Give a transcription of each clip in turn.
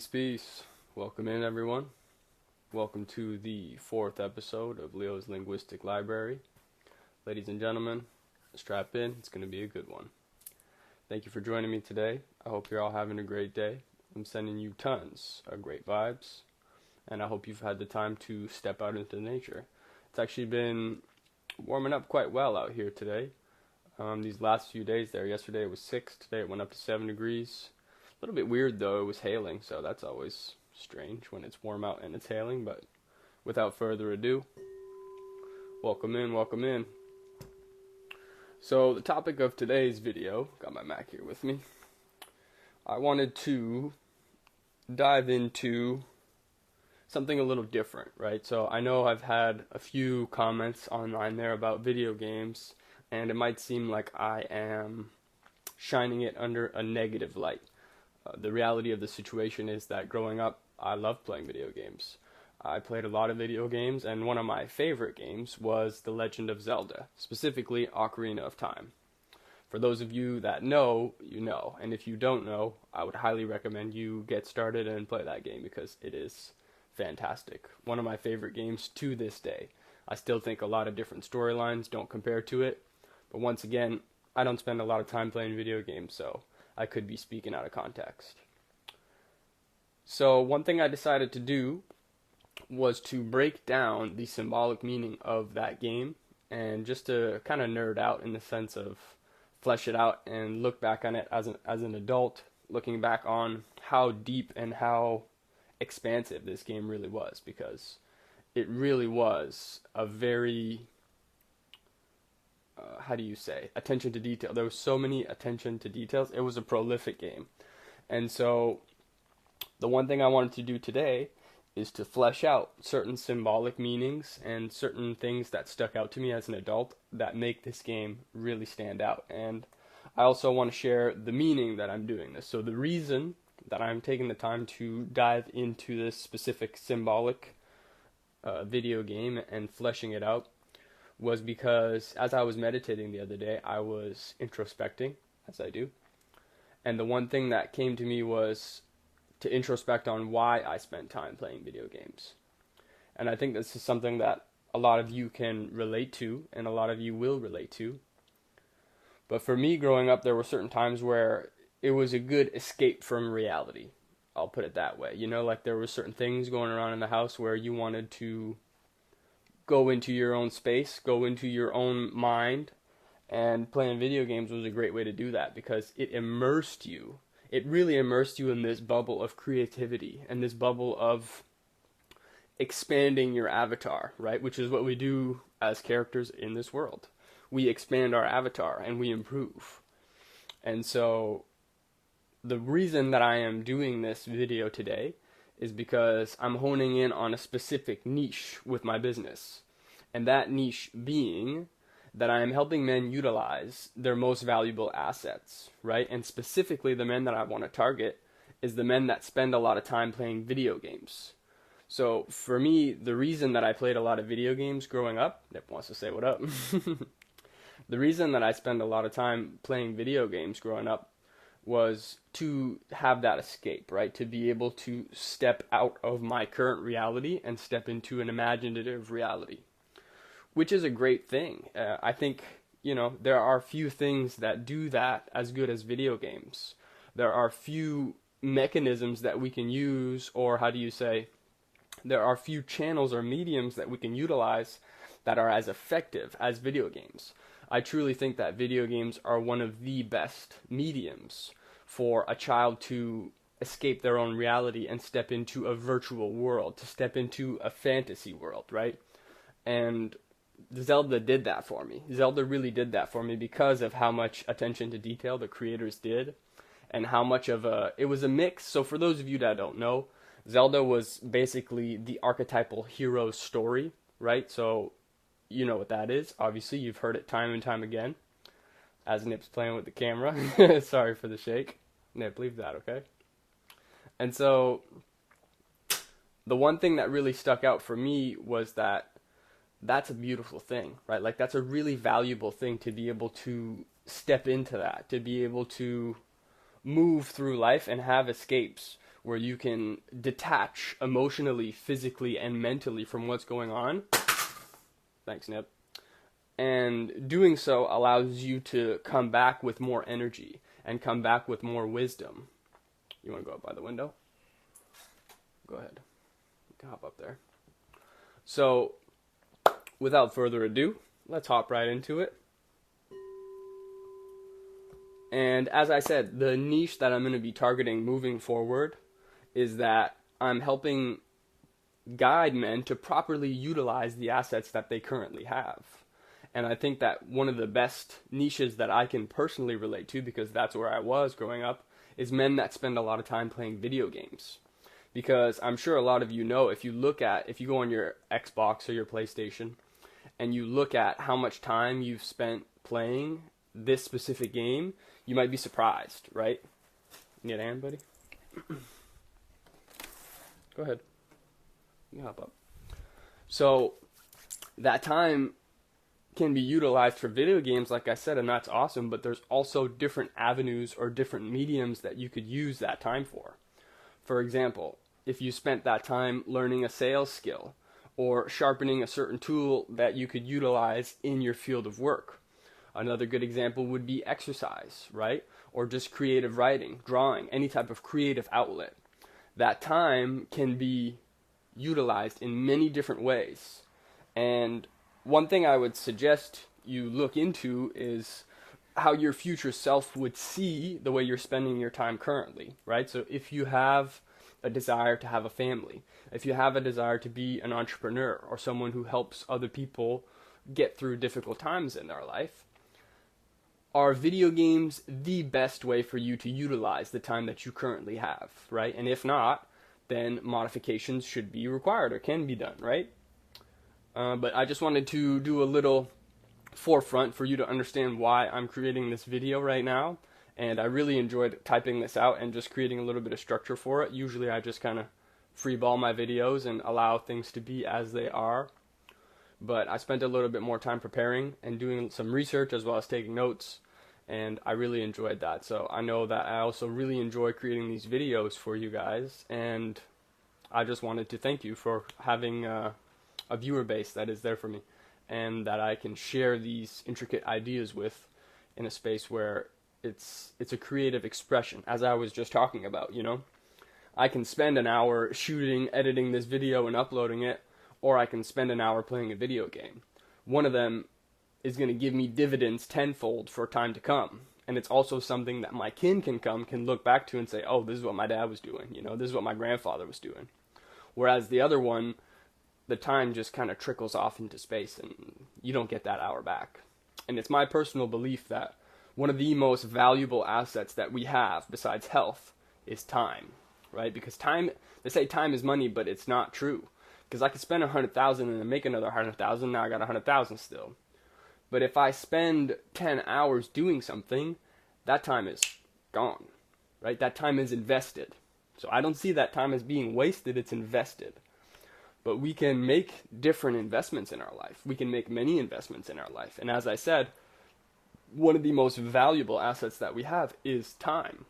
Peace. Welcome in, everyone. Welcome to the 4th episode of Leo's Linguistic Library. Ladies and gentlemen, strap in. It's going to be a good one. Thank you for joining me today. I hope you're all having a great day. I'm sending you tons of great vibes, and I hope you've had the time to step out into nature. It's actually been warming up quite well out here today. These last few days there. Yesterday it was 6. Today it went up to 7 degrees. A little bit weird though, it was hailing, so that's always strange when it's warm out and it's hailing, but without further ado, welcome in. So the topic of today's video, got my Mac here with me, I wanted to dive into something a little different, right? So I know I've had a few comments online there about video games, and it might seem like I am shining it under a negative light. The reality of the situation is that growing up, I loved playing video games. I played a lot of video games, and one of my favorite games was The Legend of Zelda, specifically Ocarina of Time. For those of you that know, you know, and if you don't know, I would highly recommend you get started and play that game because it is fantastic. One of my favorite games to this day. I still think a lot of different storylines don't compare to it, but once again, I don't spend a lot of time playing video games, so I could be speaking out of context. So one thing I decided to do was to break down the symbolic meaning of that game, and just to kind of nerd out in the sense of flesh it out and look back on it as an adult, looking back on how deep and how expansive this game really was, because it really was a very attention to detail. There was so many attention to details. It was a prolific game. And so the one thing I wanted to do today is to flesh out certain symbolic meanings and certain things that stuck out to me as an adult that make this game really stand out. And I also want to share the meaning that I'm doing this. So the reason that I'm taking the time to dive into this specific symbolic video game and fleshing it out was because as I was meditating the other day, I was introspecting, as I do. And the one thing that came to me was to introspect on why I spent time playing video games. And I think this is something that a lot of you can relate to, and a lot of you will relate to. But for me, growing up, there were certain times where it was a good escape from reality. I'll put it that way. You know, like there were certain things going around in the house where you wanted to go into your own space, go into your own mind, and playing video games was a great way to do that because it immersed you. It really immersed you in this bubble of creativity and this bubble of expanding your avatar, right? Which is what we do as characters in this world. We expand our avatar and we improve. And so the reason that I am doing this video today is because I'm honing in on a specific niche with my business. And that niche being that I am helping men utilize their most valuable assets, right? And specifically the men that I want to target is the men that spend a lot of time playing video games. So for me, the reason that I played a lot of video games growing up, Nip wants to say what up. The reason that I spend a lot of time playing video games growing up was to have that escape, right? To be able to step out of my current reality and step into an imaginative reality, which is a great thing. I think, there are few things that do that as good as video games. There are few mechanisms that we can use, or there are few channels or mediums that we can utilize that are as effective as video games. I truly think that video games are one of the best mediums for a child to escape their own reality and step into a virtual world, to step into a fantasy world, right? And Zelda did that for me. Zelda really did that for me because of how much attention to detail the creators did and how much of it was a mix. So for those of you that don't know, Zelda was basically the archetypal hero story, right? So you know what that is. Obviously, you've heard it time and time again. As Nip's playing with the camera. Sorry for the shake. Nip, leave that, okay? And so, the one thing that really stuck out for me was that that's a beautiful thing, right? Like, that's a really valuable thing to be able to step into that, to be able to move through life and have escapes where you can detach emotionally, physically, and mentally from what's going on. Thanks, Nip. And doing so allows you to come back with more energy and come back with more wisdom. You want to go up by the window? Go ahead. You can hop up there. So, without further ado, let's hop right into it. And as I said, the niche that I'm going to be targeting moving forward is that I'm helping guide men to properly utilize the assets that they currently have. And I think that one of the best niches that I can personally relate to, because that's where I was growing up, is men that spend a lot of time playing video games. Because I'm sure a lot of you know, if you go on your Xbox or your PlayStation, and you look at how much time you've spent playing this specific game, you might be surprised, right? You need a hand, buddy? Go ahead. You can hop up. So, that time can be utilized for video games, like I said, and that's awesome, but there's also different avenues or different mediums that you could use that time for. For example, if you spent that time learning a sales skill or sharpening a certain tool that you could utilize in your field of work. Another good example would be exercise, right? Or just creative writing, drawing, any type of creative outlet. That time can be utilized in many different ways. And one thing I would suggest you look into is how your future self would see the way you're spending your time currently, right? So if you have a desire to have a family, if you have a desire to be an entrepreneur or someone who helps other people get through difficult times in their life, are video games the best way for you to utilize the time that you currently have, right? And if not, then modifications should be required or can be done, right? But I just wanted to do a little forefront for you to understand why I'm creating this video right now. And I really enjoyed typing this out and just creating a little bit of structure for it. Usually I just kind of freeball my videos and allow things to be as they are. But I spent a little bit more time preparing and doing some research as well as taking notes. And I really enjoyed that. So I know that I also really enjoy creating these videos for you guys. And I just wanted to thank you for having a viewer base that is there for me. And that I can share these intricate ideas with in a space where it's a creative expression, as I was just talking about, you know. I can spend an hour shooting, editing this video and uploading it, or I can spend an hour playing a video game. One of them is going to give me dividends tenfold for time to come. And it's also something that my kin can look back to and say, oh, this is what my dad was doing, you know, this is what my grandfather was doing. Whereas the other one, the time just kind of trickles off into space and you don't get that hour back. And it's my personal belief that one of the most valuable assets that we have besides health is time, right? Because time, they say time is money, but it's not true. Because I could spend 100,000 and then make another 100,000, now I got 100,000 still. But if I spend 10 hours doing something, that time is gone, right? That time is invested. So I don't see that time as being wasted, it's invested. But we can make different investments in our life. We can make many investments in our life. And as I said, one of the most valuable assets that we have is time.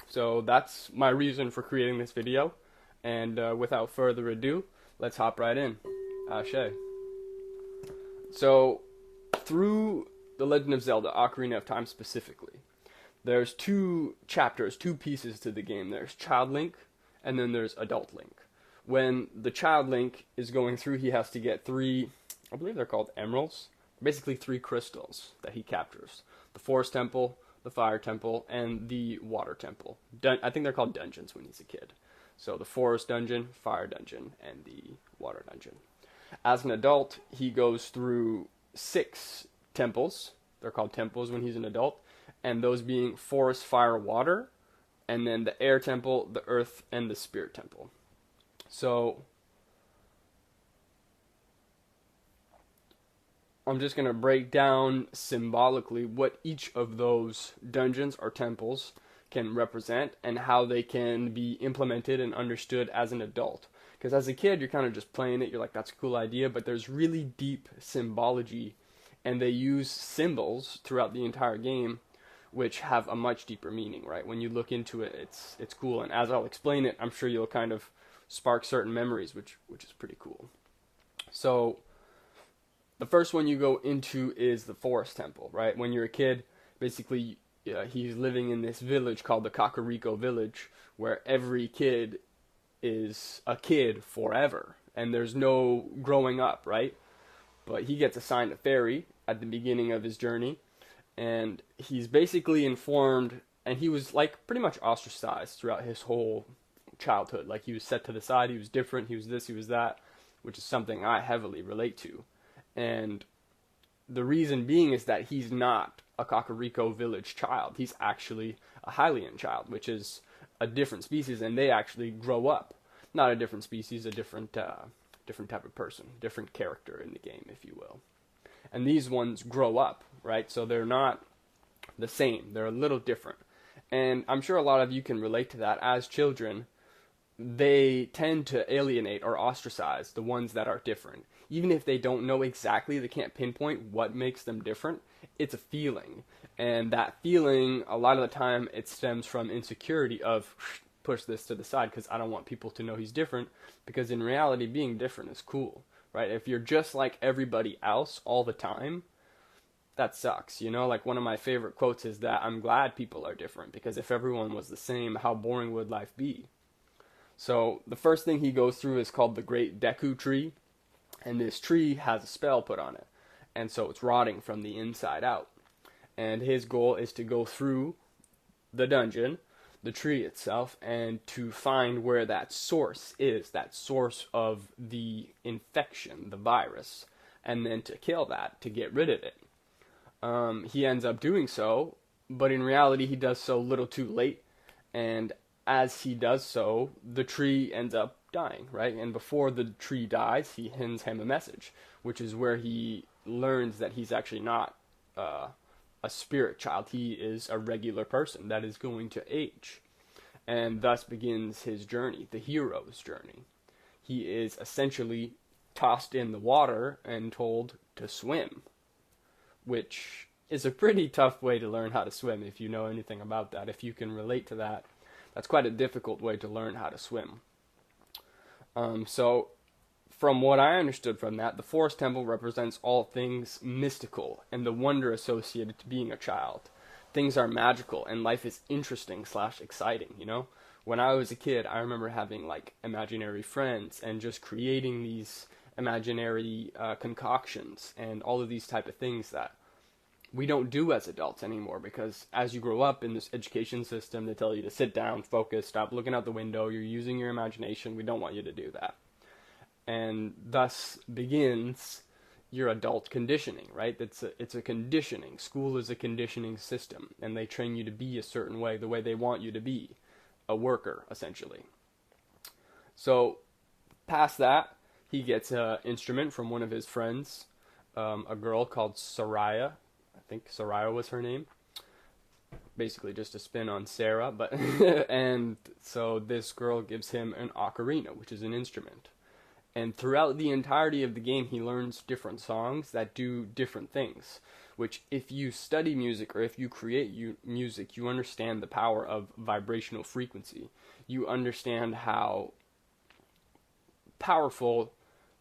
So that's my reason for creating this video. And without further ado, let's hop right in. Ashe. So, through The Legend of Zelda: Ocarina of Time specifically, there's two chapters, two pieces to the game. There's Child Link, and then there's Adult Link. When the Child Link is going through, he has to get 3, I believe they're called emeralds, basically 3 crystals that he captures. The Forest Temple, the Fire Temple, and the Water Temple. I think they're called dungeons when he's a kid. So the Forest Dungeon, Fire Dungeon, and the Water Dungeon. As an adult, he goes through 6 temples. They're called temples when he's an adult. And those being Forest, Fire, Water, and then the Air Temple, the Earth, and the Spirit Temple. So, I'm just going to break down symbolically what each of those dungeons or temples can represent and how they can be implemented and understood as an adult. Because as a kid, you're kind of just playing it, you're like, that's a cool idea, but there's really deep symbology, and they use symbols throughout the entire game, which have a much deeper meaning, right? When you look into it, it's cool. And as I'll explain it, I'm sure you'll kind of spark certain memories, which is pretty cool. So the first one you go into is the Forest Temple, right? When you're a kid, basically he's living in this village called the Kakariko Village, where every kid is a kid forever, and there's no growing up, right? But he gets assigned a fairy at the beginning of his journey, and he's basically informed, and he was like pretty much ostracized throughout his whole childhood. Like, he was set to the side, he was different, he was this, he was that, which is something I heavily relate to. And the reason being is that he's not a Kakariko village child. He's actually a Hylian child, which is a different species, and they actually grow up. Not a different species, a different type of person, different character in the game, if you will. And these ones grow up, right? So they're not the same. They're a little different. And I'm sure a lot of you can relate to that. As children, they tend to alienate or ostracize the ones that are different. Even if they don't know exactly, they can't pinpoint what makes them different, it's a feeling. And that feeling, a lot of the time, it stems from insecurity of, push this to the side because I don't want people to know he's different, because in reality, being different is cool, right? If you're just like everybody else all the time, that sucks, you know? Like, one of my favorite quotes is that I'm glad people are different, because if everyone was the same, how boring would life be? So the first thing he goes through is called the Great Deku Tree, and this tree has a spell put on it, and so it's rotting from the inside out. And his goal is to go through the dungeon, the tree itself, and to find where that source is, that source of the infection, the virus, and then to kill that, to get rid of it. He ends up doing so, but in reality he does so little too late, and as he does so, the tree ends up dying, right? And before the tree dies, he hands him a message, which is where he learns that he's actually not a spirit child. He is a regular person that is going to age. And thus begins his journey, the hero's journey. He is essentially tossed in the water and told to swim, which is a pretty tough way to learn how to swim if you know anything about that. If you can relate to that, that's quite a difficult way to learn how to swim. So, from what I understood from that, the Forest Temple represents all things mystical and the wonder associated to being a child. Things are magical and life is interesting / exciting, you know? When I was a kid, I remember having like imaginary friends and just creating these imaginary concoctions and all of these type of things that we don't do as adults anymore, because as you grow up in this education system, they tell you to sit down, focus, stop looking out the window, you're using your imagination, we don't want you to do that. And thus begins your adult conditioning, right? It's a conditioning. School is a conditioning system, and they train you to be a certain way, the way they want you to be, a worker, essentially. So, past that, he gets an instrument from one of his friends, a girl called Soraya. I think Soraya was her name. Basically just a spin on Sarah, but and so this girl gives him an ocarina, which is an instrument. And throughout the entirety of the game, he learns different songs that do different things, which if you study music or if you create music, you understand the power of vibrational frequency. You understand how powerful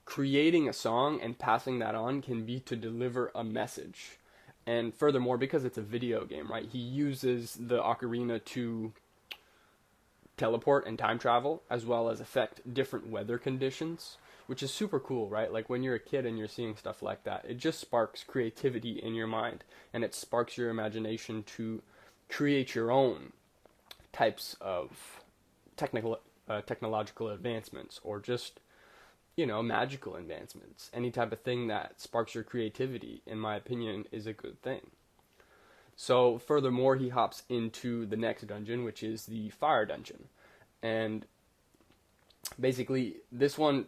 creating a song and passing that on can be to deliver a message. And furthermore, because it's a video game, right, he uses the ocarina to teleport and time travel, as well as affect different weather conditions, which is super cool, right? Like, when you're a kid and you're seeing stuff like that, it just sparks creativity in your mind, and it sparks your imagination to create your own types of technological advancements, or just, you know, magical advancements. Any type of thing that sparks your creativity, in my opinion, is a good thing. So, furthermore, he hops into the next dungeon, which is the Fire Dungeon. And basically, this one,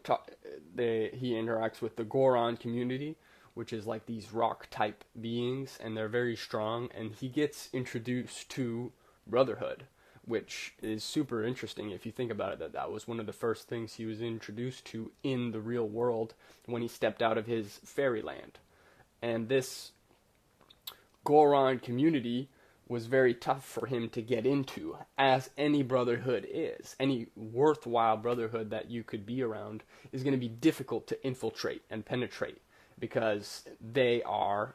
he interacts with the Goron community, which is like these rock-type beings, and they're very strong, and he gets introduced to Brotherhood, which is super interesting if you think about it, that was one of the first things he was introduced to in the real world when he stepped out of his fairyland. And this Goron community was very tough for him to get into, as any brotherhood is. Any worthwhile brotherhood that you could be around is going to be difficult to infiltrate and penetrate, because they are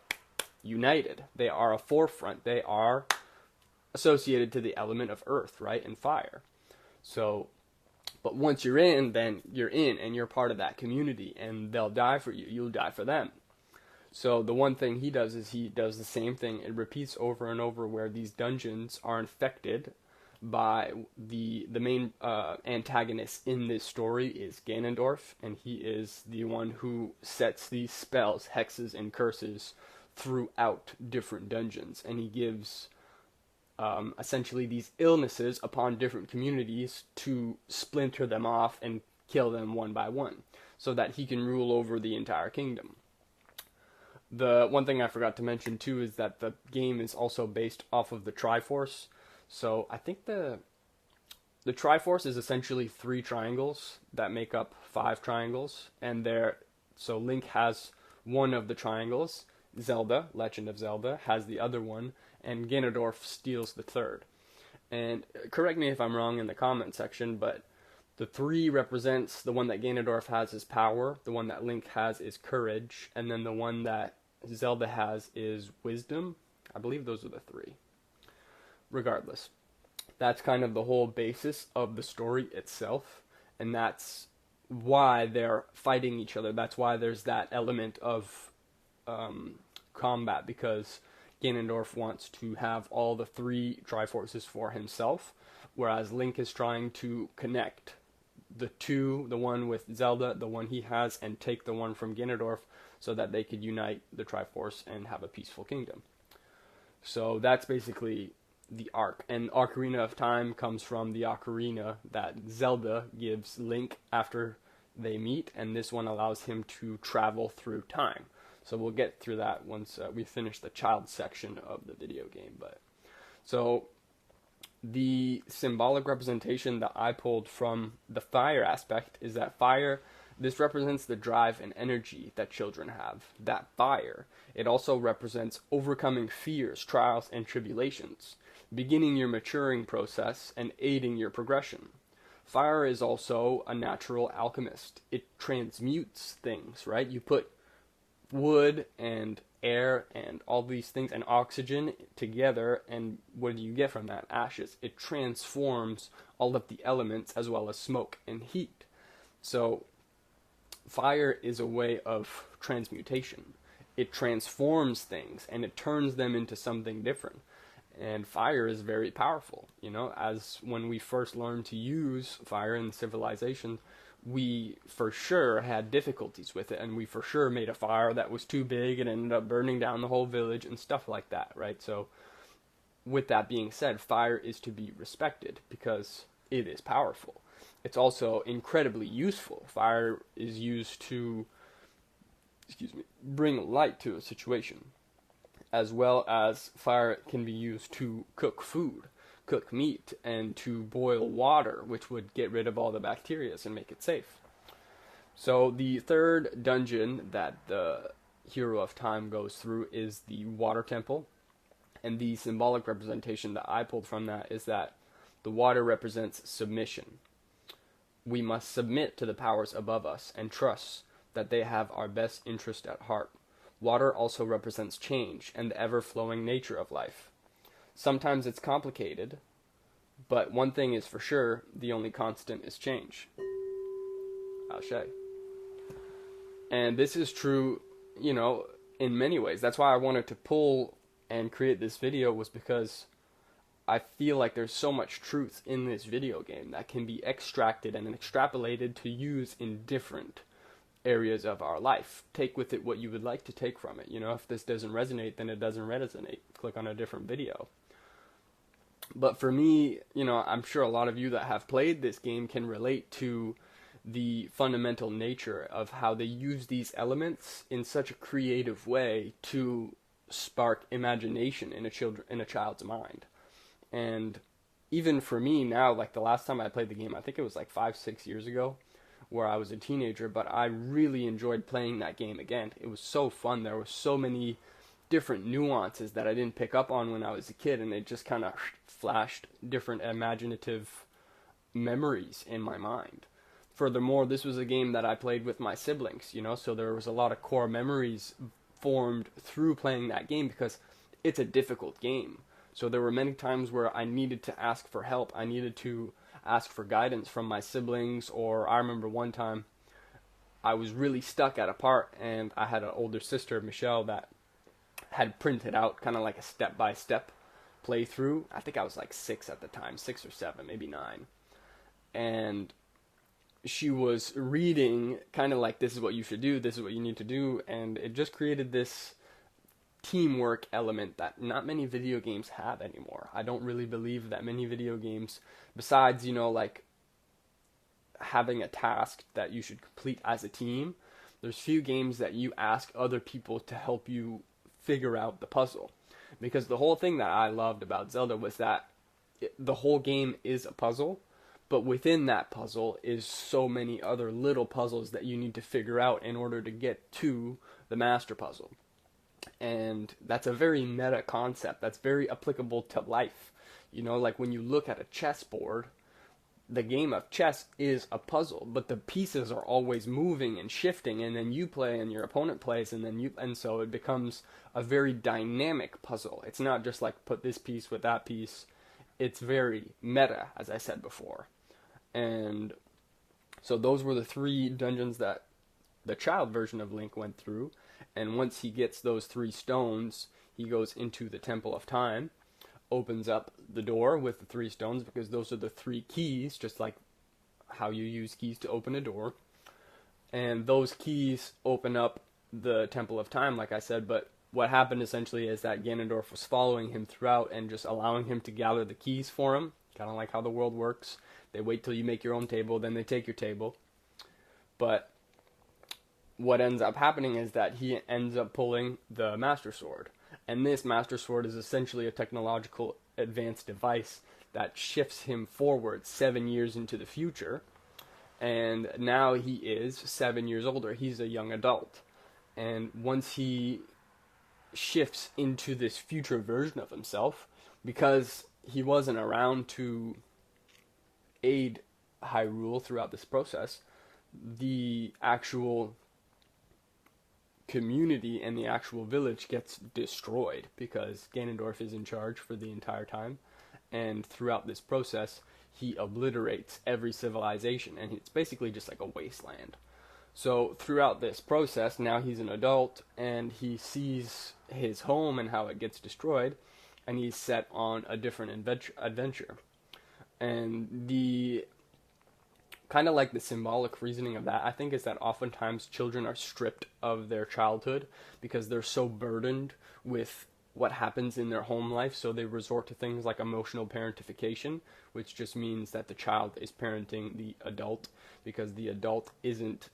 united. They are a forefront. They are associated to the element of earth, right, and fire. So, but once you're in, then you're in, and you're part of that community, and they'll die for you. You'll die for them. So the one thing he does is he does the same thing. It repeats over and over, where these dungeons are infected by the main antagonist in this story is Ganondorf, and he is the one who sets these spells, hexes, and curses throughout different dungeons, and he gives essentially these illnesses upon different communities to splinter them off and kill them one by one, so that he can rule over the entire kingdom. The one thing I forgot to mention too is that the game is also based off of the Triforce. So I think the Triforce is essentially 3 triangles that make up 5 triangles, and so Link has one of the triangles. Zelda, Legend of Zelda, has the other one, and Ganondorf steals the third. And correct me if I'm wrong in the comment section, but the 3 represents, the one that Ganondorf has is power, the one that Link has is courage, and then the one that Zelda has is wisdom. I believe those are the 3. Regardless, that's kind of the whole basis of the story itself, and that's why they're fighting each other. That's why there's that element of combat, because Ganondorf wants to have all the 3 Triforces for himself, whereas Link is trying to connect the one with Zelda, the one he has, and take the one from Ganondorf, so that they could unite the Triforce and have a peaceful kingdom. So that's basically the arc. And Ocarina of Time comes from the ocarina that Zelda gives Link after they meet, and this one allows him to travel through time. So we'll get through that once we finish the child section of the video game. So the symbolic representation that I pulled from the fire aspect is that fire, this represents the drive and energy that children have. That fire, it also represents overcoming fears, trials, and tribulations, beginning your maturing process, and aiding your progression. Fire is also a natural alchemist. It transmutes things, right? You put wood and air and all these things and oxygen together, and what do you get from that? Ashes. It transforms all of the elements as well as smoke and heat. So fire is a way of transmutation. It transforms things and it turns them into something different. And fire is very powerful, as when we first learned to use fire in civilization, we for sure had difficulties with it, and we for sure made a fire that was too big and ended up burning down the whole village and stuff like that, right? So with that being said, fire is to be respected because it is powerful. It's also incredibly useful. Fire is used to, bring light to a situation, as well as fire can be used to cook food, cook meat, and to boil water, which would get rid of all the bacteria and make it safe. So the third dungeon that the hero of time goes through is the water temple, and the symbolic representation that I pulled from that is that the water represents submission. We must submit to the powers above us and trust that they have our best interest at heart. Water also represents change and the ever-flowing nature of life. Sometimes it's complicated, but one thing is for sure, the only constant is change. Ashe. And this is true, in many ways. That's why I wanted to pull and create this video, was because I feel like there's so much truth in this video game that can be extracted and extrapolated to use in different areas of our life. Take with it what you would like to take from it. If this doesn't resonate, then it doesn't resonate. Click on a different video. But for me, I'm sure a lot of you that have played this game can relate to the fundamental nature of how they use these elements in such a creative way to spark imagination in a child's mind. And even for me now, like the last time I played the game, I think it was like 5-6 years ago, where I was a teenager, but I really enjoyed playing that game again. It was so fun. There were so many different nuances that I didn't pick up on when I was a kid, and it just kind of flashed different imaginative memories in my mind. Furthermore, this was a game that I played with my siblings, so there was a lot of core memories formed through playing that game because it's a difficult game. So there were many times where I needed to ask for help. I needed to ask for guidance from my siblings, or I remember one time I was really stuck at a part, and I had an older sister, Michelle, that had printed out kind of like a step-by-step playthrough. I think I was like 6 at the time, 6 or 7, maybe 9. And she was reading kind of like, this is what you should do, this is what you need to do, and it just created this teamwork element that not many video games have anymore. I don't really believe that many video games, besides, like having a task that you should complete as a team, there's few games that you ask other people to help you figure out the puzzle. Because the whole thing that I loved about Zelda was that the whole game is a puzzle, but within that puzzle is so many other little puzzles that you need to figure out in order to get to the master puzzle. And that's a very meta concept that's very applicable to life. Like when you look at a chessboard, the game of chess is a puzzle, but the pieces are always moving and shifting, and then you play and your opponent plays, and so it becomes a very dynamic puzzle. It's not just like put this piece with that piece. It's very meta, as I said before. And so those were the 3 dungeons that the child version of Link went through, and once he gets those 3 stones, he goes into the Temple of Time, opens up the door with the 3 stones, because those are the 3 keys, just like how you use keys to open a door. And those keys open up the Temple of Time, like I said, but what happened essentially is that Ganondorf was following him throughout and just allowing him to gather the keys for him, kind of like how the world works. They wait till you make your own table, then they take your table. But what ends up happening is that he ends up pulling the Master Sword. And this Master Sword is essentially a technological advanced device that shifts him forward 7 years into the future. And now he is 7 years older. He's a young adult. And once he shifts into this future version of himself, because he wasn't around to aid Hyrule throughout this process, the actual community and the actual village gets destroyed because Ganondorf is in charge for the entire time, and throughout this process he obliterates every civilization, and it's basically just like a wasteland. So throughout this process, now he's an adult and he sees his home and how it gets destroyed, and he's set on a different adventure. And the kind of like the symbolic reasoning of that, I think, is that oftentimes children are stripped of their childhood because they're so burdened with what happens in their home life, so they resort to things like emotional parentification, which just means that the child is parenting the adult because the adult isn't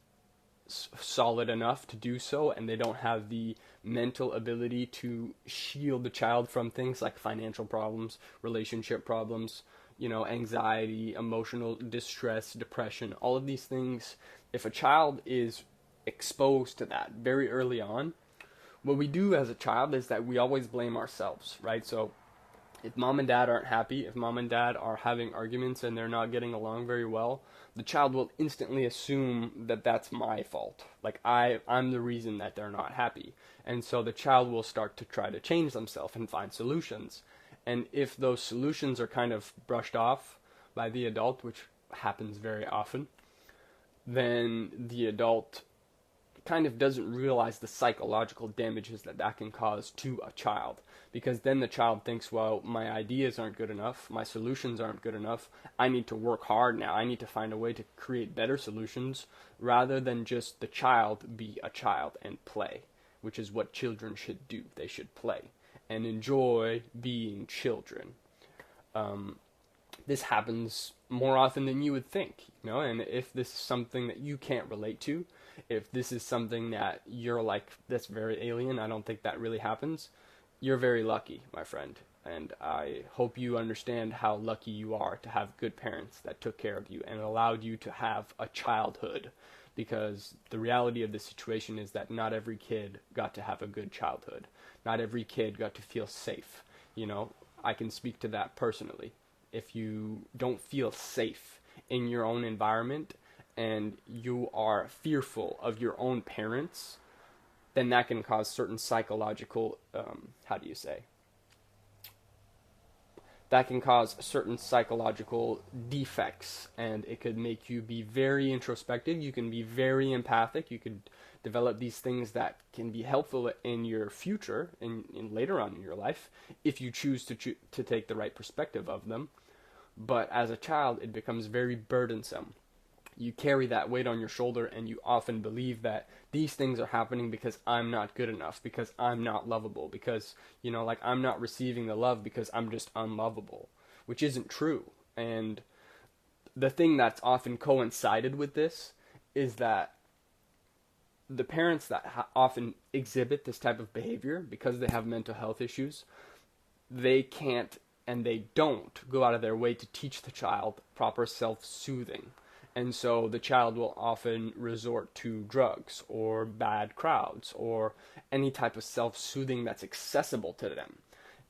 solid enough to do so, and they don't have the mental ability to shield the child from things like financial problems, relationship problems, anxiety, emotional distress, depression, all of these things. If a child is exposed to that very early on, what we do as a child is that we always blame ourselves, right? So if mom and dad aren't happy, if mom and dad are having arguments and they're not getting along very well, the child will instantly assume that that's my fault. Like I'm the reason that they're not happy. And so the child will start to try to change themselves and find solutions. And if those solutions are kind of brushed off by the adult, which happens very often, then the adult kind of doesn't realize the psychological damages that can cause to a child. Because then the child thinks, well, my ideas aren't good enough, my solutions aren't good enough, I need to work hard now, I need to find a way to create better solutions, rather than just the child be a child and play, which is what children should do. They should play and enjoy being children. This happens more often than you would think, and if this is something that you can't relate to, if this is something that you're like, that's very alien, I don't think that really happens, you're very lucky, my friend. And I hope you understand how lucky you are to have good parents that took care of you and allowed you to have a childhood because the reality of the situation is that not every kid got to have a good childhood. Not every kid got to feel safe. You know, I can speak to that personally. If you don't feel safe in your own environment and you are fearful of your own parents, then that can cause certain psychological, that can cause certain psychological defects, and it could make you be very introspective. You can be very empathic. You could develop these things that can be helpful in your future and later on in your life if you choose to take the right perspective of them. But as a child, it becomes very burdensome. You carry that weight on your shoulder, and you often believe that these things are happening because I'm not good enough, because I'm not lovable, because, you know, like I'm not receiving the love because I'm just unlovable, which isn't true. And the thing that's often coincided with this is that the parents that often exhibit this type of behavior because they have mental health issues, they can't and they don't go out of their way to teach the child proper self-soothing. And so the child will often resort to drugs or bad crowds or any type of self-soothing that's accessible to them.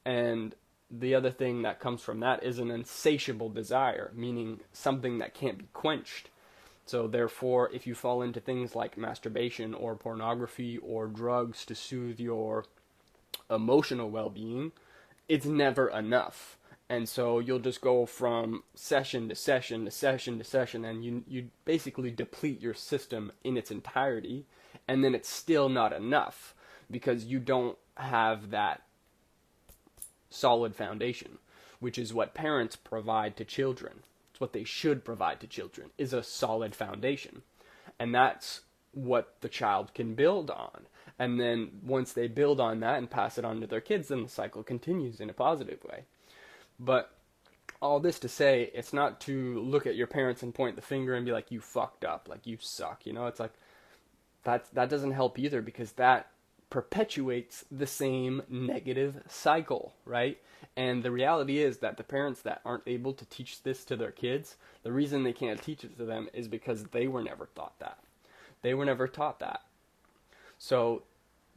And the other thing that comes from that is an insatiable desire, meaning something that can't be quenched. So therefore, if you fall into things like masturbation or pornography or drugs to soothe your emotional well-being, it's never enough. And so you'll just go from session to session to session to session, and you basically deplete your system in its entirety, and then it's still not enough because you don't have that solid foundation, which is what parents provide to children. It's what they should provide to children, is a solid foundation. And that's what the child can build on. And then once they build on that and pass it on to their kids, then the cycle continues in a positive way. But all this to say, it's not to look at your parents and point the finger and be like, you fucked up, like you suck, you know? It's like, that doesn't help either, because that perpetuates the same negative cycle, right? And the reality is that the parents that aren't able to teach this to their kids, the reason they can't teach it to them is because they were never taught that. They were never taught that. So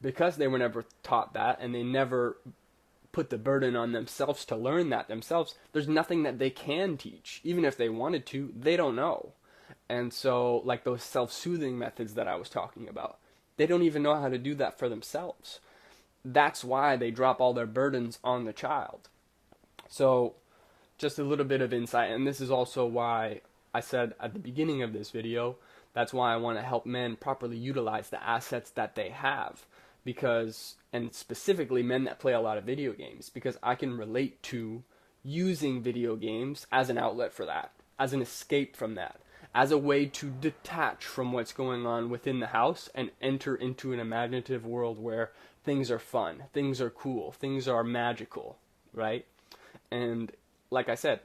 because they were never taught that, and they never put the burden on themselves to learn that themselves, there's nothing that they can teach. Even if they wanted to, they don't know. And so, like those self-soothing methods that I was talking about, they don't even know how to do that for themselves. That's why they drop all their burdens on the child. So, just a little bit of insight, and this is also why I said at the beginning of this video, that's why I want to help men properly utilize the assets that they have. Because, and specifically men that play a lot of video games, because I can relate to using video games as an outlet for that, as an escape from that, as a way to detach from what's going on within the house and enter into an imaginative world where things are fun, things are cool, things are magical, right? And like I said,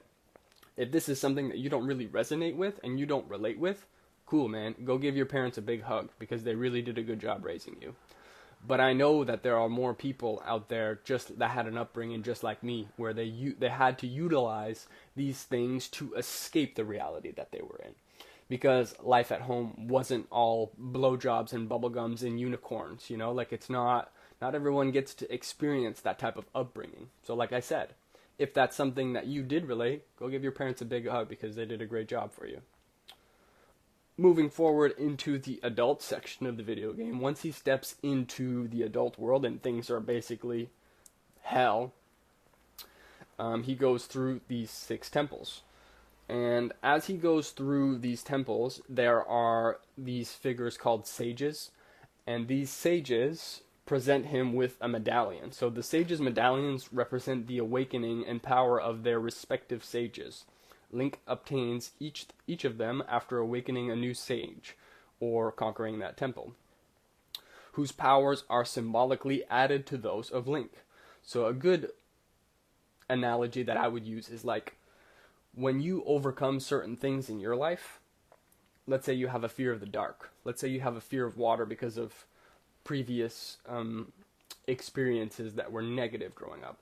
if this is something that you don't really resonate with and you don't relate with, cool, man, go give your parents a big hug, because they really did a good job raising you. But I know that there are more people out there just that had an upbringing just like me, where they had to utilize these things to escape the reality that they were in. Because life at home wasn't all blowjobs and bubblegums and unicorns, you know? Like, it's not everyone gets to experience that type of upbringing. So like I said, if that's something that you did relate, go give your parents a big hug, because they did a great job for you. Moving forward into the adult section of the video game, once he steps into the adult world and things are basically hell, he goes through these 6 temples. And as he goes through these temples, there are these figures called sages, and these sages present him with a medallion. So the sages' medallions represent the awakening and power of their respective sages. Link obtains each of them after awakening a new sage, or conquering that temple, whose powers are symbolically added to those of Link. So a good analogy that I would use is like, when you overcome certain things in your life, let's say you have a fear of the dark, let's say you have a fear of water because of previous experiences that were negative growing up.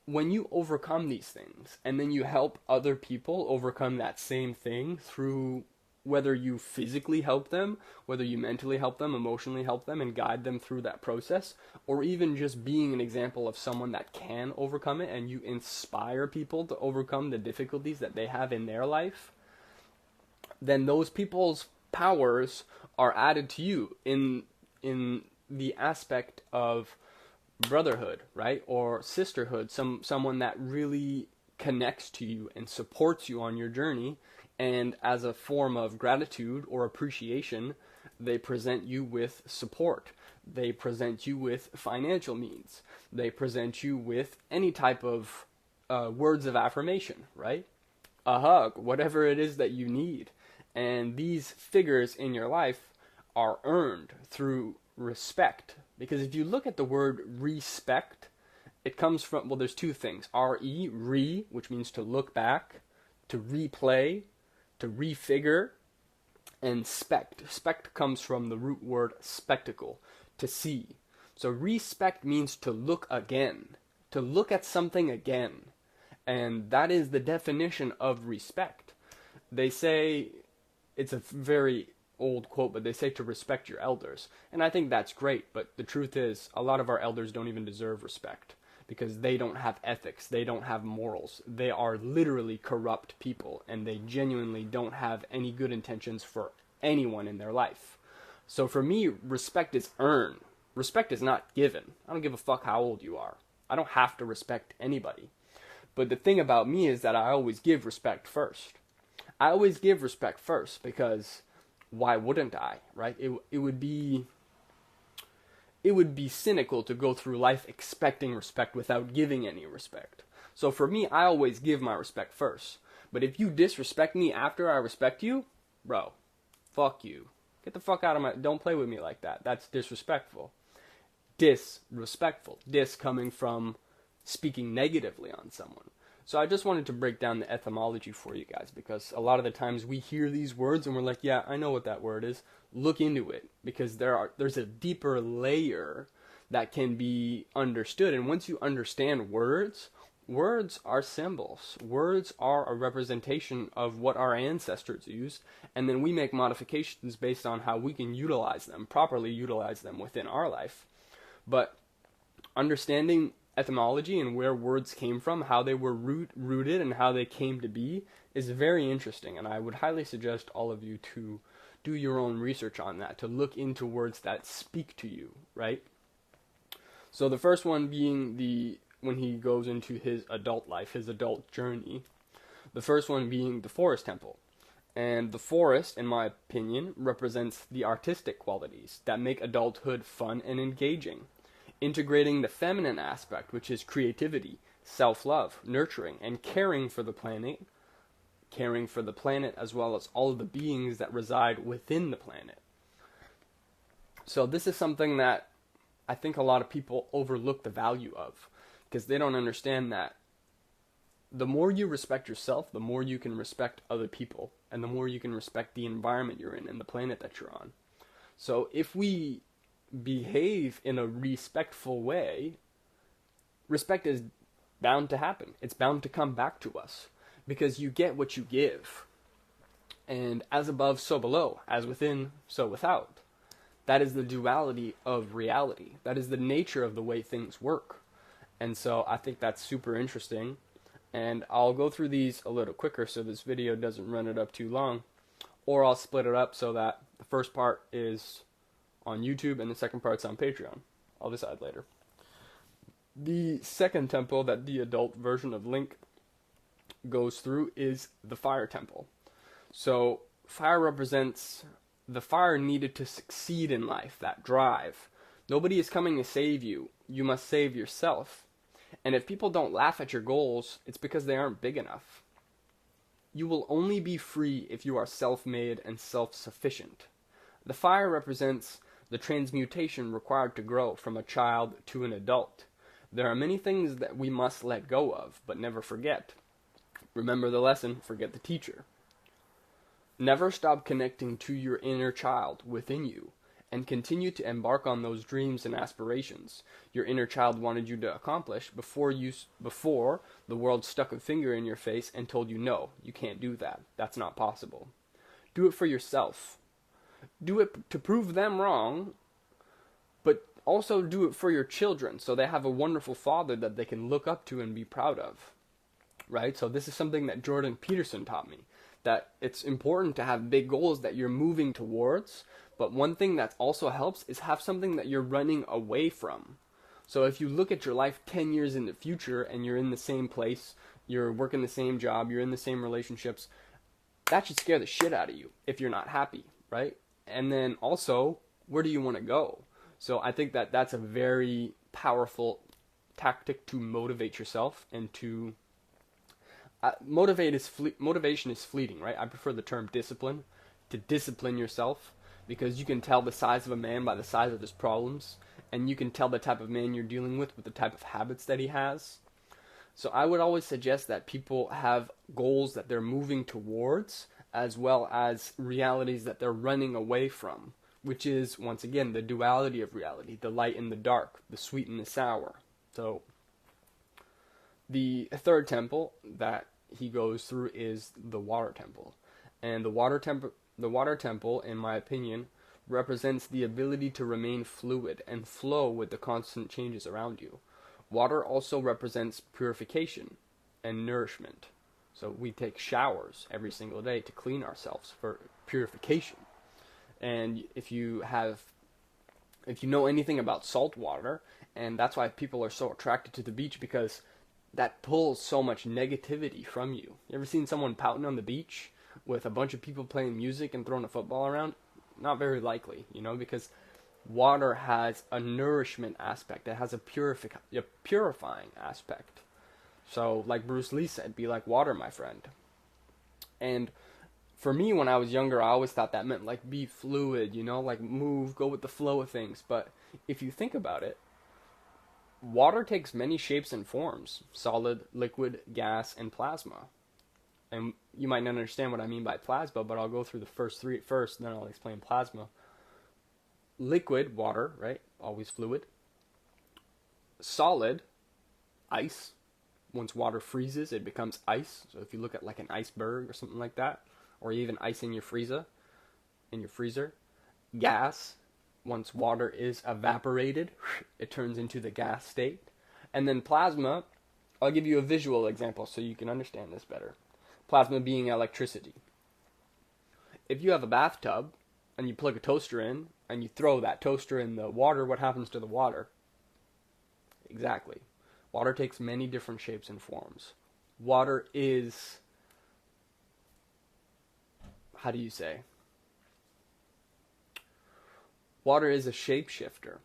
When you overcome these things, and then you help other people overcome that same thing through whether you physically help them, whether you mentally help them, emotionally help them, and guide them through that process, or even just being an example of someone that can overcome it, and you inspire people to overcome the difficulties that they have in their life, then those people's powers are added to you in the aspect of brotherhood, right? Or sisterhood, someone that really connects to you and supports you on your journey, and as a form of gratitude or appreciation, they present you with support. They present you with financial means. They present you with any type of words of affirmation, right? A hug, whatever it is that you need. And these figures in your life are earned through respect. Because if you look at the word respect, it comes from, well, there's two things. Re, which means to look back, to replay, to refigure, and spect. Spect comes from the root word spectacle, to see. So respect means to look again, to look at something again. And that is the definition of respect. They say, it's a very old quote, but they say to respect your elders. And I think that's great, but the truth is, a lot of our elders don't even deserve respect, because they don't have ethics, they don't have morals. They are literally corrupt people, and they genuinely don't have any good intentions for anyone in their life. So for me, respect is earned. Respect is not given. I don't give a fuck how old you are. I don't have to respect anybody. But the thing about me is that I always give respect first. I always give respect first, because why wouldn't I, right? It would be cynical to go through life expecting respect without giving any respect. So for me, I always give my respect first. But if you disrespect me after I respect you, bro, fuck you. Get the fuck out of my... Don't play with me like that. That's disrespectful. Disrespectful. Dis coming from speaking negatively on someone. So I just wanted to break down the etymology for you guys, because a lot of the times we hear these words and we're like, yeah, I know what that word is. Look into it, because there's a deeper layer that can be understood. And once you understand words, words are symbols. Words are a representation of what our ancestors used, and then we make modifications based on how we can properly utilize them within our life. But understanding etymology and where words came from, how they were rooted and how they came to be, is very interesting, and I would highly suggest all of you to do your own research on that, to look into words that speak to you, right? So the first one being when he goes into his adult life, his adult journey, the first one being the forest temple. And the forest, in my opinion, represents the artistic qualities that make adulthood fun and engaging, integrating the feminine aspect, which is creativity, self-love, nurturing, and caring for the planet, as well as all of the beings that reside within the planet. So this is something that I think a lot of people overlook the value of, because they don't understand that the more you respect yourself, the more you can respect other people, and the more you can respect the environment you're in and the planet that you're on. So if we behave in a respectful way, respect is bound to happen. It's bound to come back to us, because you get what you give. And as above, so below, as within, so without. That is the duality of reality. That is the nature of the way things work. And so I think that's super interesting. And I'll go through these a little quicker so this video doesn't run it up too long. Or I'll split it up so that the first part is on YouTube and the second part's on Patreon. I'll decide later. The second temple that the adult version of Link goes through is the fire temple. So fire represents the fire needed to succeed in life, that drive. Nobody is coming to save you. You must save yourself. And if people don't laugh at your goals, it's because they aren't big enough. You will only be free if you are self-made and self-sufficient. The fire represents the transmutation required to grow from a child to an adult. There are many things that we must let go of, but never forget. Remember the lesson, forget the teacher. Never stop connecting to your inner child within you, and continue to embark on those dreams and aspirations your inner child wanted you to accomplish before the world stuck a finger in your face and told you, no, you can't do that. That's not possible. Do it for yourself. Do it to prove them wrong, but also do it for your children so they have a wonderful father that they can look up to and be proud of. Right? So this is something that Jordan Peterson taught me, that it's important to have big goals that you're moving towards, but one thing that also helps is have something that you're running away from. So if you look at your life 10 years in the future and you're in the same place, you're working the same job, you're in the same relationships, that should scare the shit out of you if you're not happy, right? And then also, where do you want to go? So I think that that's a very powerful tactic to motivate yourself and to motivation is fleeting, right? I prefer the term discipline, to discipline yourself, because you can tell the size of a man by the size of his problems, and you can tell the type of man you're dealing with the type of habits that he has. So I would always suggest that people have goals that they're moving towards, as well as realities that they're running away from, which is, once again, the duality of reality, the light and the dark, the sweet and the sour. So the third temple that he goes through is the water temple. And the water temple, in my opinion, represents the ability to remain fluid and flow with the constant changes around you. Water also represents purification and nourishment. So we take showers every single day to clean ourselves for purification. And if you know anything about salt water, and that's why people are so attracted to the beach, because that pulls so much negativity from you. You ever seen someone pouting on the beach with a bunch of people playing music and throwing a football around? Not very likely, because water has a nourishment aspect. It has a purifying aspect. So, like Bruce Lee said, be like water, my friend. And for me, when I was younger, I always thought that meant, like, be fluid, like move, go with the flow of things. But if you think about it, water takes many shapes and forms: solid, liquid, gas, and plasma. And you might not understand what I mean by plasma, but I'll go through the first three at first, and then I'll explain plasma. Liquid, water, right? Always fluid. Solid, ice. Once water freezes, it becomes ice. So if you look at like an iceberg or something like that, or even ice in your freezer. Gas, once water is evaporated, it turns into the gas state. And then plasma, I'll give you a visual example so you can understand this better. Plasma being electricity. If you have a bathtub and you plug a toaster in and you throw that toaster in the water, what happens to the water? Exactly. Water takes many different shapes and forms. Water is, how do you say? Water is a shapeshifter.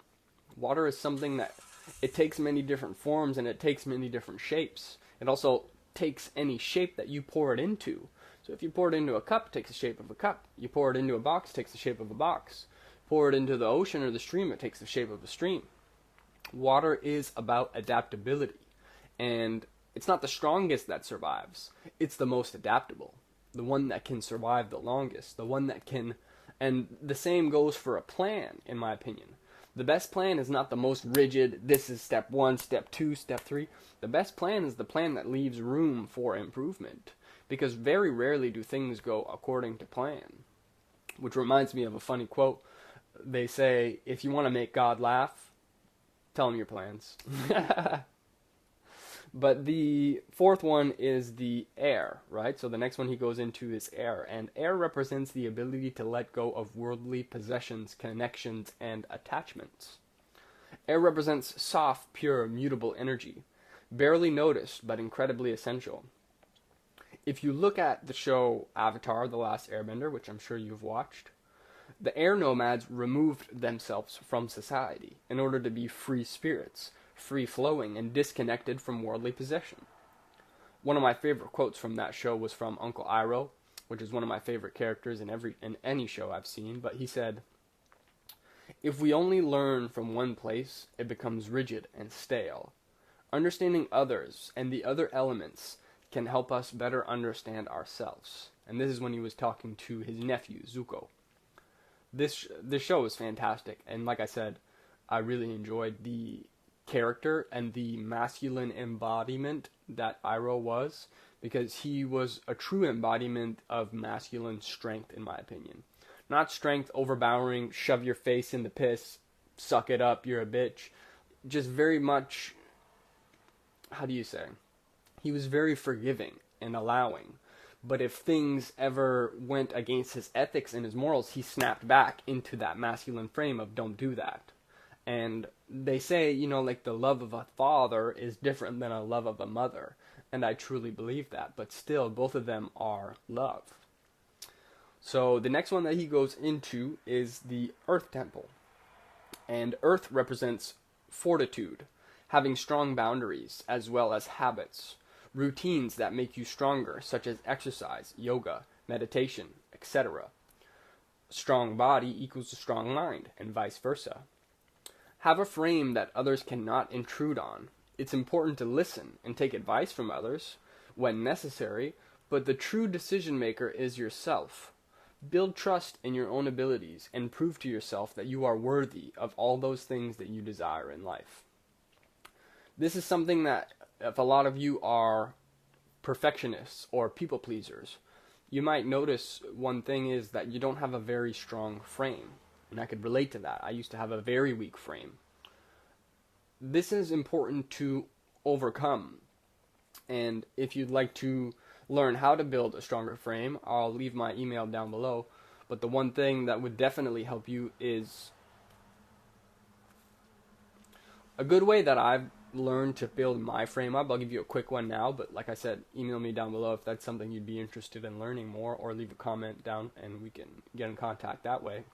Water is something that it takes many different forms and it takes many different shapes. It also takes any shape that you pour it into. So if you pour it into a cup, it takes the shape of a cup. You pour it into a box, it takes the shape of a box. Pour it into the ocean or the stream, it takes the shape of a stream. Water is about adaptability. And it's not the strongest that survives. It's the most adaptable. The one that can survive the longest. The one that can... And the same goes for a plan, in my opinion. The best plan is not the most rigid, this is step 1, step 2, step 3. The best plan is the plan that leaves room for improvement. Because very rarely do things go according to plan. Which reminds me of a funny quote. They say, if you want to make God laugh, tell him your plans. But the fourth one is the air, right? So the next one he goes into is air. And air represents the ability to let go of worldly possessions, connections, and attachments. Air represents soft, pure, mutable energy. Barely noticed, but incredibly essential. If you look at the show Avatar, The Last Airbender, which I'm sure you've watched, the air nomads removed themselves from society in order to be free spirits, free-flowing, and disconnected from worldly possession. One of my favorite quotes from that show was from Uncle Iroh, which is one of my favorite characters in any show I've seen, but he said, "If we only learn from one place, it becomes rigid and stale. Understanding others and the other elements can help us better understand ourselves." And this is when he was talking to his nephew, Zuko. This show is fantastic, and like I said, I really enjoyed the character and the masculine embodiment that Iroh was, because he was a true embodiment of masculine strength, in my opinion. Not strength overpowering, shove your face in the piss, suck it up, you're a bitch. Just very much, how do you say? He was very forgiving and allowing. But if things ever went against his ethics and his morals, he snapped back into that masculine frame of don't do that. And they say, like the love of a father is different than a love of a mother. And I truly believe that. But still, both of them are love. So the next one that he goes into is the Earth Temple. And Earth represents fortitude, having strong boundaries, as well as habits, routines that make you stronger, such as exercise, yoga, meditation, etc. Strong body equals a strong mind, and vice versa. Have a frame that others cannot intrude on. It's important to listen and take advice from others when necessary, but the true decision maker is yourself. Build trust in your own abilities and prove to yourself that you are worthy of all those things that you desire in life. This is something that if a lot of you are perfectionists or people pleasers, you might notice one thing is that you don't have a very strong frame. And I could relate to that. I used to have a very weak frame. This is important to overcome. And if you'd like to learn how to build a stronger frame, I'll leave my email down below. But the one thing that would definitely help you is a good way that I've learned to build my frame up. I'll give you a quick one now, but like I said, email me down below if that's something you'd be interested in learning more, or leave a comment down and we can get in contact that way.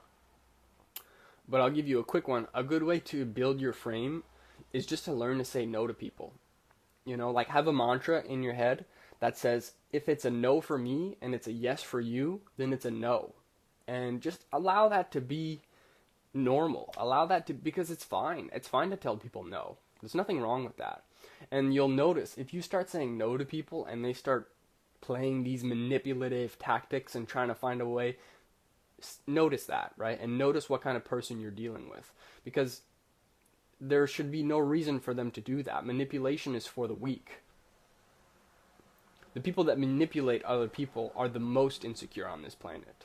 But I'll give you a quick one. A good way to build your frame is just to learn to say no to people. Like have a mantra in your head that says, if it's a no for me and it's a yes for you, then it's a no. And just allow that to be normal. Allow that to, because it's fine. It's fine to tell people no. There's nothing wrong with that. And you'll notice if you start saying no to people and they start playing these manipulative tactics and trying to find a way, notice that, right? And notice what kind of person you're dealing with. Because there should be no reason for them to do that. Manipulation is for the weak. The people that manipulate other people are the most insecure on this planet,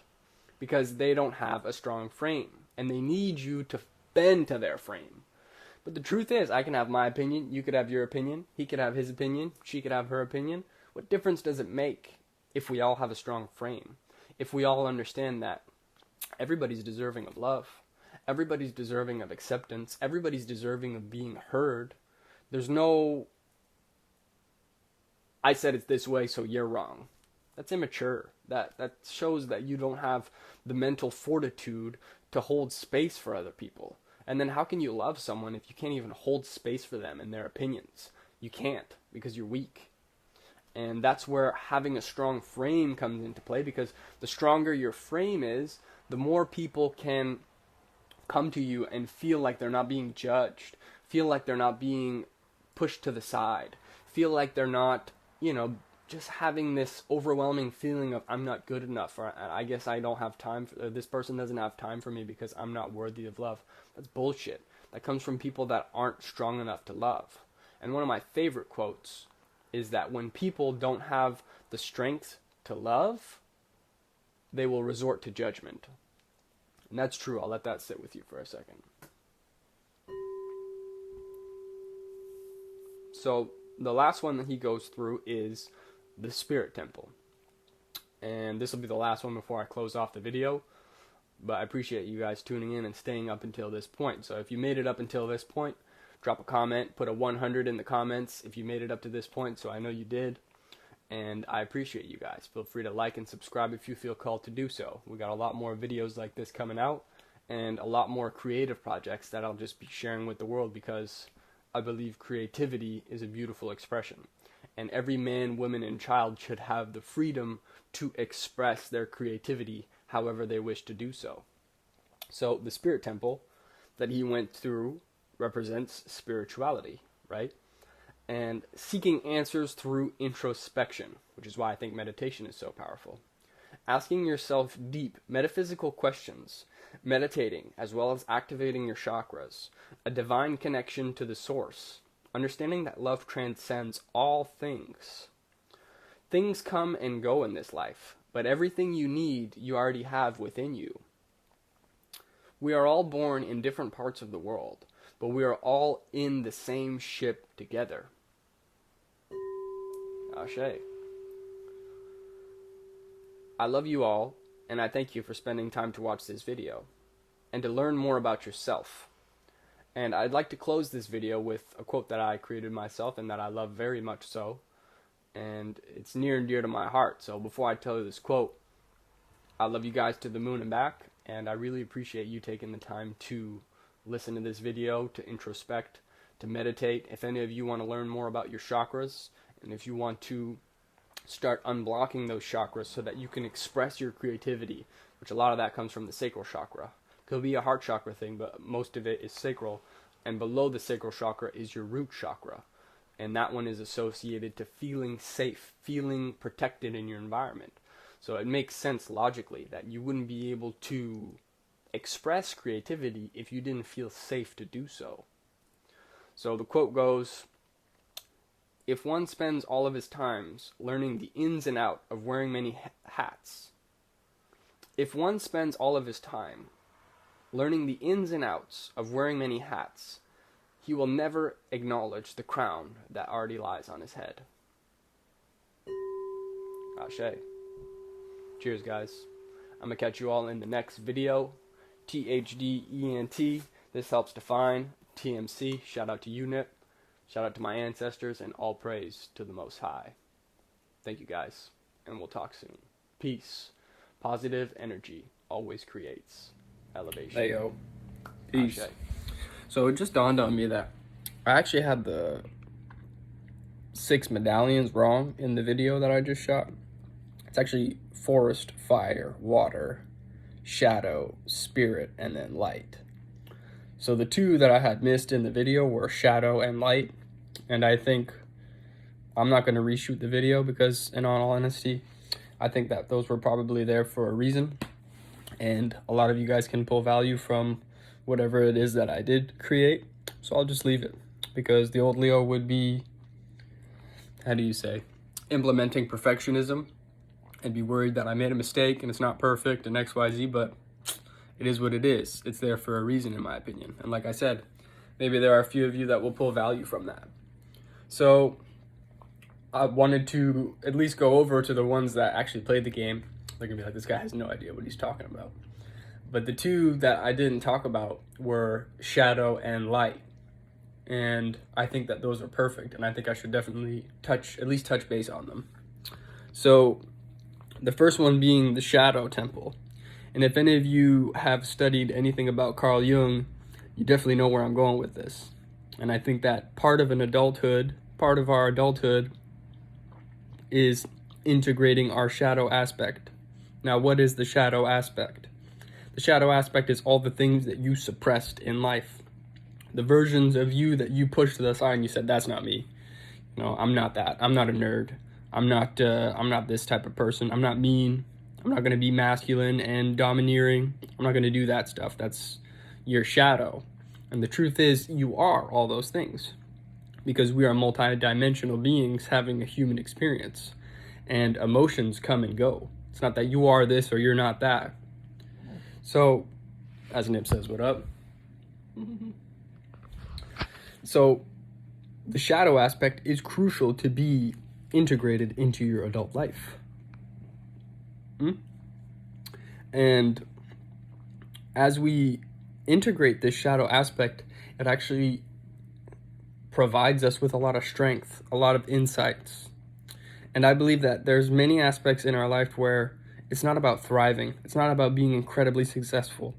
because they don't have a strong frame, and they need you to bend to their frame. But the truth is, I can have my opinion, you could have your opinion, he could have his opinion, she could have her opinion. What difference does it make if we all have a strong frame? If we all understand that everybody's deserving of love, everybody's deserving of acceptance, everybody's deserving of being heard. There's no, I said it's this way, so you're wrong. That's immature. That shows that you don't have the mental fortitude to hold space for other people. And then how can you love someone if you can't even hold space for them and their opinions? You can't, because you're weak. And that's where having a strong frame comes into play, because the stronger your frame is, the more people can come to you and feel like they're not being judged, feel like they're not being pushed to the side, feel like they're not, just having this overwhelming feeling of I'm not good enough, or I guess I don't have time for this person doesn't have time for me because I'm not worthy of love. That's bullshit. That comes from people that aren't strong enough to love. And one of my favorite quotes is that when people don't have the strength to love, they will resort to judgment. And that's true. I'll let that sit with you for a second. So the last one that he goes through is the Spirit Temple. And this will be the last one before I close off the video. But I appreciate you guys tuning in and staying up until this point. So if you made it up until this point, drop a comment, put a 100 in the comments if you made it up to this point, so I know you did. And I appreciate you guys. Feel free to like and subscribe if you feel called to do so. We got a lot more videos like this coming out, and a lot more creative projects that I'll just be sharing with the world, because I believe creativity is a beautiful expression. And every man, woman, and child should have the freedom to express their creativity however they wish to do so. So the Spirit Temple that he went through represents spirituality, right? And seeking answers through introspection, which is why I think meditation is so powerful. Asking yourself deep, metaphysical questions, meditating, as well as activating your chakras, a divine connection to the source, understanding that love transcends all things. Things come and go in this life, but everything you need, you already have within you. We are all born in different parts of the world, but we are all in the same ship together. Ashe. I love you all, and I thank you for spending time to watch this video, and to learn more about yourself. And I'd like to close this video with a quote that I created myself, and that I love very much so, and it's near and dear to my heart. So before I tell you this quote, I love you guys to the moon and back, and I really appreciate you taking the time to listen to this video, to introspect, to meditate. If any of you want to learn more about your chakras, and if you want to start unblocking those chakras so that you can express your creativity, which a lot of that comes from the sacral chakra. Could be a heart chakra thing, but most of it is sacral, and below the sacral chakra is your root chakra, and that one is associated to feeling safe, feeling protected in your environment. So it makes sense logically that you wouldn't be able to express creativity if you didn't feel safe to do so. So the quote goes, "If one spends all of his time learning the ins and outs of wearing many hats, if one spends all of his time learning the ins and outs of wearing many hats, he will never acknowledge the crown that already lies on his head." Ashe. Cheers, guys. I'm going to catch you all in the next video. THDENT. This helps define. TMC. Shout out to UNIT. Shout out to my ancestors, and all praise to the Most High. Thank you, guys, and we'll talk soon. Peace. Positive energy always creates elevation. Hey, yo. Peace. Ashe. So it just dawned on me that I actually had the 6 medallions wrong in the video that I just shot. It's actually forest, fire, water, shadow, spirit, and then light. So the 2 that I had missed in the video were shadow and light, and I think I'm not going to reshoot the video because, in all honesty, I think that those were probably there for a reason, and a lot of you guys can pull value from whatever it is that I did create, so I'll just leave it, because the old Leo would be, how do you say, implementing perfectionism, and be worried that I made a mistake and it's not perfect and XYZ, but it is what it is. It's there for a reason, in my opinion. And like I said, maybe there are a few of you that will pull value from that. So I wanted to at least go over to the ones that actually played the game. They're gonna be like, this guy has no idea what he's talking about. But the 2 that I didn't talk about were shadow and light. And I think that those are perfect, and I think I should definitely at least touch base on them. So the first one being the shadow temple. And if any of you have studied anything about Carl Jung, you definitely know where I'm going with this. And I think that part of our adulthood is integrating our shadow aspect. Now, what is the shadow aspect? The shadow aspect is all the things that you suppressed in life. The versions of you that you pushed to the side and you said, that's not me. No, I'm not that. I'm not a nerd. I'm not this type of person. I'm not mean. I'm not going to be masculine and domineering. I'm not going to do that stuff. That's your shadow. And the truth is, you are all those things, because we are multi-dimensional beings having a human experience, and emotions come and go. It's not that you are this or you're not that. So, as Nip says, what up? So, the shadow aspect is crucial to be integrated into your adult life. And as we integrate this shadow aspect, it actually provides us with a lot of strength, a lot of insights. And I believe that there's many aspects in our life where it's not about thriving, it's not about being incredibly successful,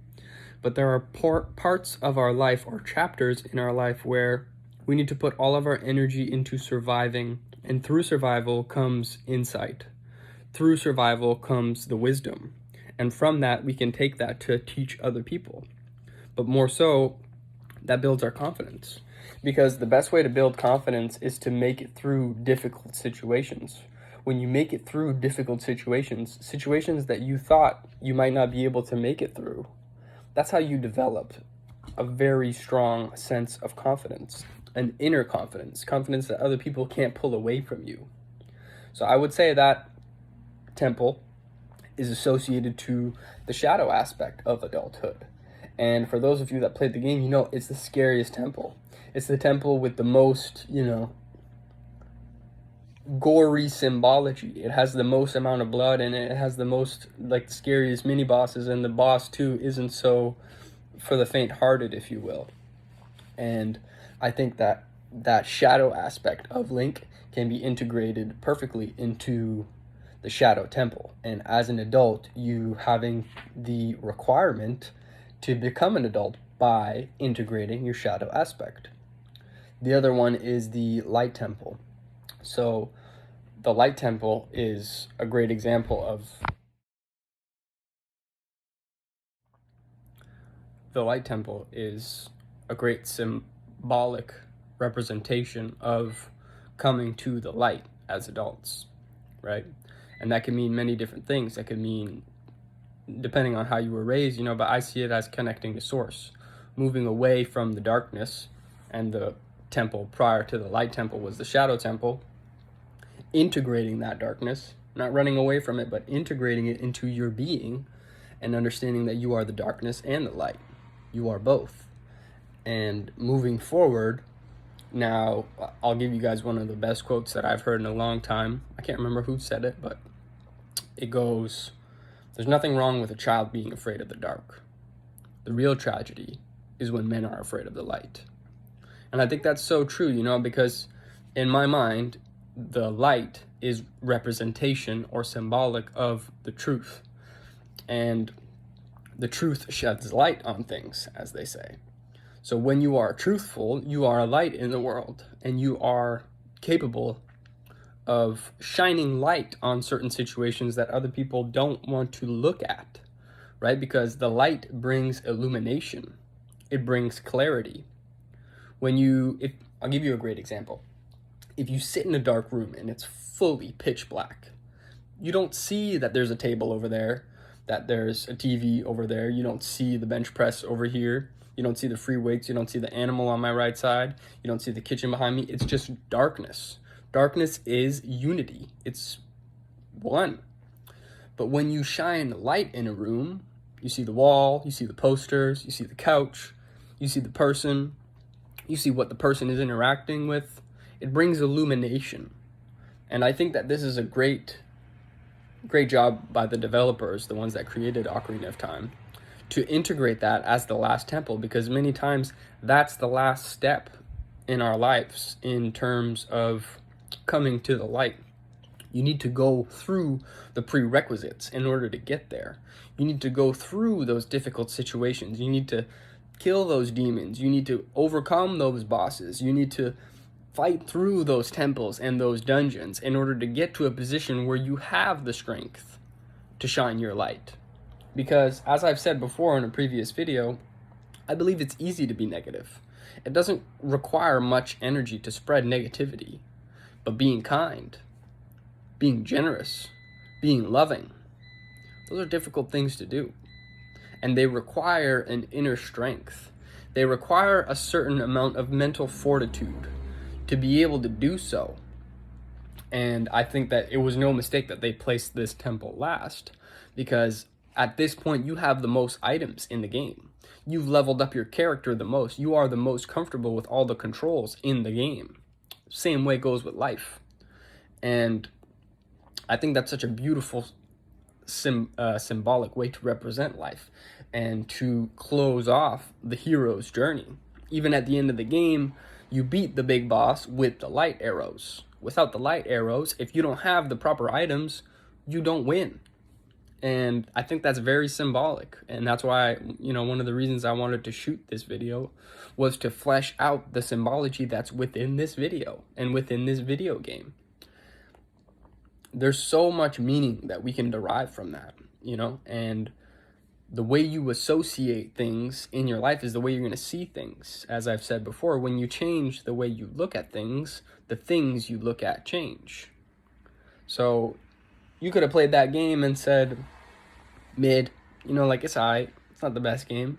but there are parts of our life or chapters in our life where we need to put all of our energy into surviving, and through survival comes insight. Through survival comes the wisdom, and from that we can take that to teach other people. But more so, that builds our confidence, because the best way to build confidence is to make it through difficult situations, when you make it through difficult situations, situations that you thought you might not be able to make it through, that's how you develop a very strong sense of confidence, an inner confidence, confidence that other people can't pull away from you. So I would say that temple is associated to the shadow aspect of adulthood. And for those of you that played the game, you know it's the scariest temple. It's the temple with the most, gory symbology. It has the most amount of blood in it. It has the most, like, the scariest mini bosses, and the boss too isn't so for the faint-hearted, if you will. And I think that that shadow aspect of Link can be integrated perfectly into the Shadow Temple. And as an adult, you having the requirement to become an adult by integrating your shadow aspect. The other one is the Light Temple. So the Light Temple is a great example of the Light Temple is a great symbolic representation of coming to the light as adults, right? And that can mean many different things. That could mean, depending on how you were raised, but I see it as connecting to source, moving away from the darkness. And the temple prior to the Light Temple was the Shadow Temple, integrating that darkness, not running away from it, but integrating it into your being and understanding that you are the darkness and the light. You are both. And moving forward, now I'll give you guys one of the best quotes that I've heard in a long time. I can't remember who said it, but it goes, "There's nothing wrong with a child being afraid of the dark. The real tragedy is when men are afraid of the light." And I think that's so true, because in my mind, the light is representation or symbolic of the truth. And the truth sheds light on things, as they say. So when you are truthful, you are a light in the world, and you are capable of shining light on certain situations that other people don't want to look at, right? Because the light brings illumination. It brings clarity. I'll give you a great example. If you sit in a dark room and it's fully pitch black, you don't see that there's a table over there, that there's a TV over there. You don't see the bench press over here. You don't see the free weights. You don't see the animal on my right side. You don't see the kitchen behind me. It's just darkness. Darkness is unity. It's one. But when you shine light in a room, you see the wall, you see the posters, you see the couch, you see the person, you see what the person is interacting with. It brings illumination. And I think that this is a great job by the developers, the ones that created Ocarina of Time, to integrate that as the last temple, because many times that's the last step in our lives in terms of coming to the light. You need to go through the prerequisites in order to get there. You need to go through those difficult situations. You need to kill those demons. You need to overcome those bosses. You need to fight through those temples and those dungeons in order to get to a position where you have the strength to shine your light. Because, as I've said before in a previous video, I believe it's easy to be negative. It doesn't require much energy to spread negativity, but being kind, being generous, being loving, those are difficult things to do. And they require an inner strength. They require a certain amount of mental fortitude to be able to do so. And I think that it was no mistake that they placed this temple last, because at this point you have the most items in the game. You've leveled up your character the most. You are the most comfortable with all the controls in the game. Same way goes with life. And I think that's such a beautiful symbolic way to represent life and to close off the hero's journey. Even at the end of the game, you beat the big boss with the light arrows. Without the light arrows, if you don't have the proper items, you don't win. And I think that's very symbolic. And that's why, one of the reasons I wanted to shoot this video was to flesh out the symbology that's within this video and within this video game. There's so much meaning that we can derive from that, and the way you associate things in your life is the way you're going to see things. As I've said before, when you change the way you look at things, the things you look at change. So you could have played that game and said mid, like it's alright. It's not the best game.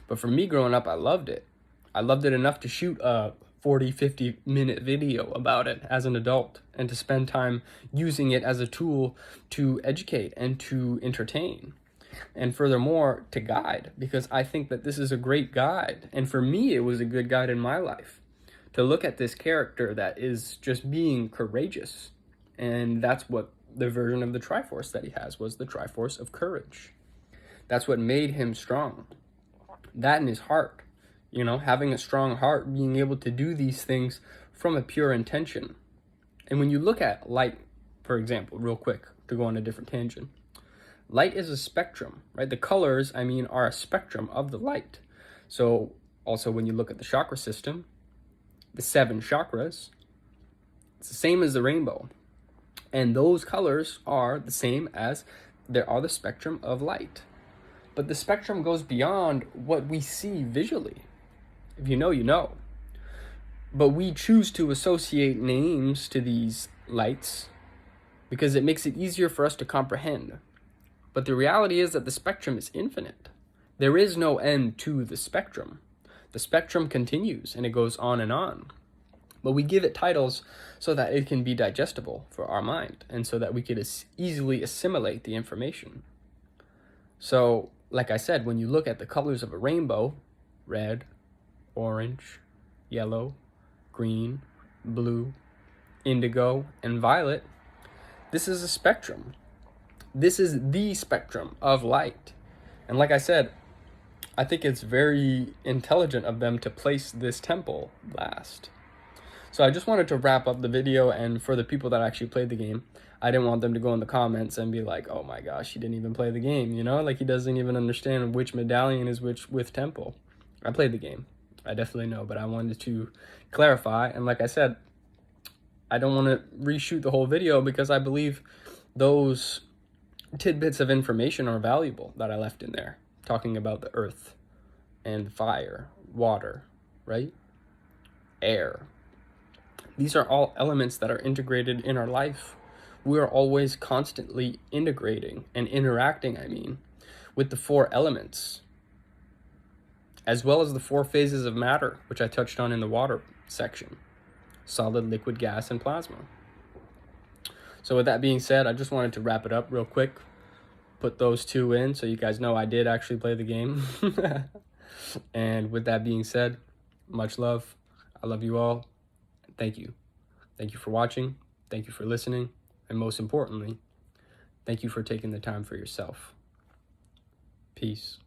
But for me growing up, I loved it. I loved it enough to shoot a 40, 50-minute video about it as an adult and to spend time using it as a tool to educate and to entertain. And furthermore, to guide, because I think that this is a great guide. And for me, it was a good guide in my life to look at this character that is just being courageous. And that's what the version of the Triforce that he has was, the Triforce of courage. That's what made him strong. That in his heart, having a strong heart, being able to do these things from a pure intention. And when you look at light, for example, real quick, to go on a different tangent, light is a spectrum, right? The colors, are a spectrum of the light. So also when you look at the chakra system, the 7 chakras, it's the same as the rainbow. And those colors are the same as there are the spectrum of light. But the spectrum goes beyond what we see visually. If you know, you know. But we choose to associate names to these lights because it makes it easier for us to comprehend. But the reality is that the spectrum is infinite. There is no end to the spectrum. The spectrum continues and it goes on and on. But we give it titles so that it can be digestible for our mind and so that we could easily assimilate the information. So, like I said, when you look at the colors of a rainbow, red, orange, yellow, green, blue, indigo, and violet, this is a spectrum. This is the spectrum of light. And like I said, I think it's very intelligent of them to place this temple last. So I just wanted to wrap up the video, and for the people that actually played the game, I didn't want them to go in the comments and be like, oh my gosh, he didn't even play the game, like he doesn't even understand which medallion is which with temple. I played the game. I definitely know, but I wanted to clarify. And like I said, I don't want to reshoot the whole video because I believe those tidbits of information are valuable that I left in there, talking about the earth and fire, water, right? Air. These are all elements that are integrated in our life. We are always constantly integrating and interacting, with the 4 elements, as well as the 4 phases of matter, which I touched on in the water section: solid, liquid, gas, and plasma. So with that being said, I just wanted to wrap it up real quick, put those 2 in so you guys know I did actually play the game. And with that being said, much love. I love you all. Thank you. Thank you for watching. Thank you for listening. And most importantly, thank you for taking the time for yourself. Peace.